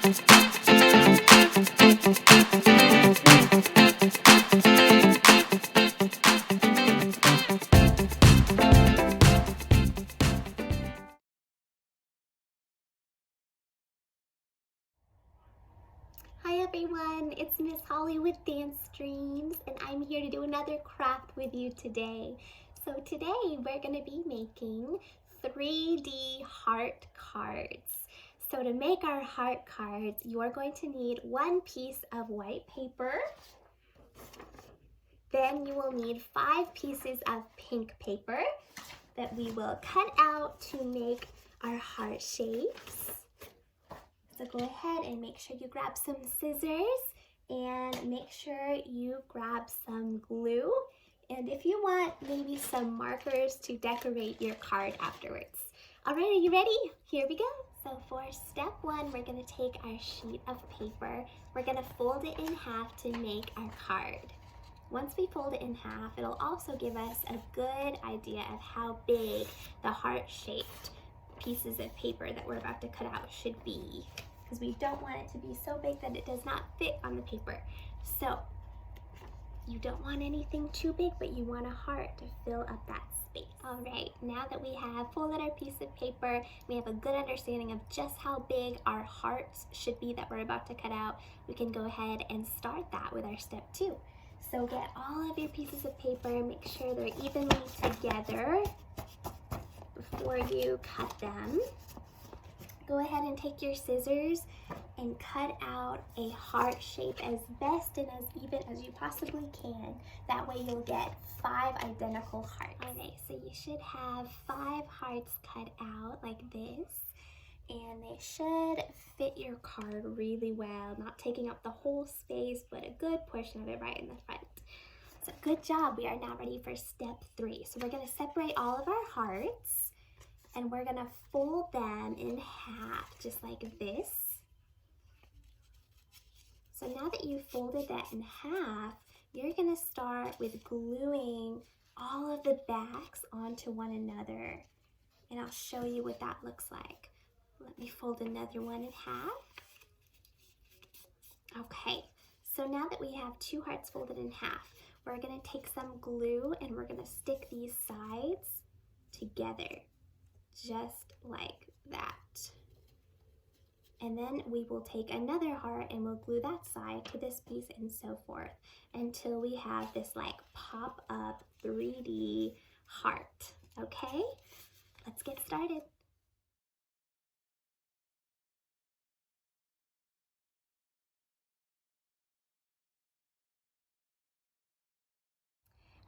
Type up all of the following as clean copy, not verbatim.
Hi everyone, it's Miss Holly with Dance Dreams, and I'm here to do another craft with you today. So today we're going to be making 3D heart cards. So to make our heart cards, you are going to need one piece of white paper. Then you will need 5 pieces of pink paper that we will cut out to make our heart shapes. So go ahead and make sure you grab some scissors and make sure you grab some glue. And if you want, maybe some markers to decorate your card afterwards. All right, are you ready? Here we go. So for step 1, we're gonna take our sheet of paper. We're gonna fold it in half to make our card. Once we fold it in half, it'll also give us a good idea of how big the heart-shaped pieces of paper that we're about to cut out should be, because we don't want it to be so big that it does not fit on the paper. So you don't want anything too big, but you want a heart to fill up that space. All right, now that we have folded our piece of paper, we have a good understanding of just how big our hearts should be that we're about to cut out, we can go ahead and start that with our step 2. So get all of your pieces of paper, make sure they're evenly together before you cut them. Go ahead and take your scissors and cut out a heart shape as best and as even as you possibly can. That way you'll get 5 identical hearts. Okay, so you should have 5 hearts cut out like this, and they should fit your card really well, not taking up the whole space, but a good portion of it right in the front. So good job. We are now ready for step 3. So we're gonna separate all of our hearts, and we're gonna fold them in half, just like this. So now that you've folded that in half, you're gonna start with gluing all of the backs onto one another. And I'll show you what that looks like. Let me fold another one in half. Okay, so now that we have 2 hearts folded in half, we're gonna take some glue and we're gonna stick these sides together, just like that. And then we will take another heart and we'll glue that side to this piece and so forth until we have this like pop-up 3D heart, okay? Let's get started.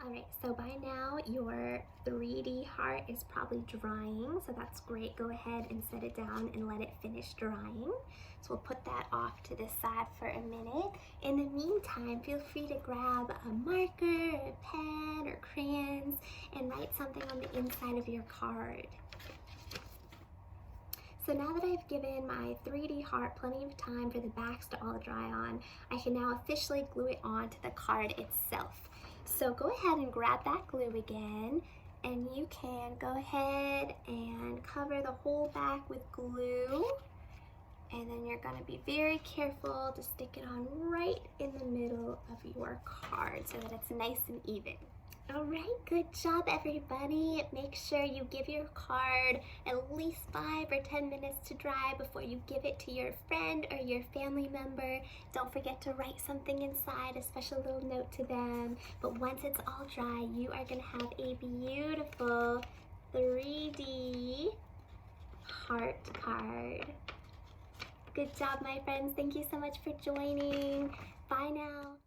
Alright, so by now your 3D heart is probably drying, so that's great. Go ahead and set it down and let it finish drying. So we'll put that off to the side for a minute. In the meantime, feel free to grab a marker, or a pen, or crayons, and write something on the inside of your card. So now that I've given my 3D heart plenty of time for the backs to all dry on, I can now officially glue it onto the card itself. So go ahead and grab that glue again, and you can go ahead and cover the whole back with glue. And then you're gonna be very careful to stick it on right in the middle of your card so that it's nice and even. All right, good job everybody. Make sure you give your card at least 5 or 10 minutes to dry before you give it to your friend or your family member. Don't forget to write something inside, a special little note to them. But once it's all dry, you are gonna have a beautiful 3D heart card. Good job, my friends. Thank you so much for joining. Bye now.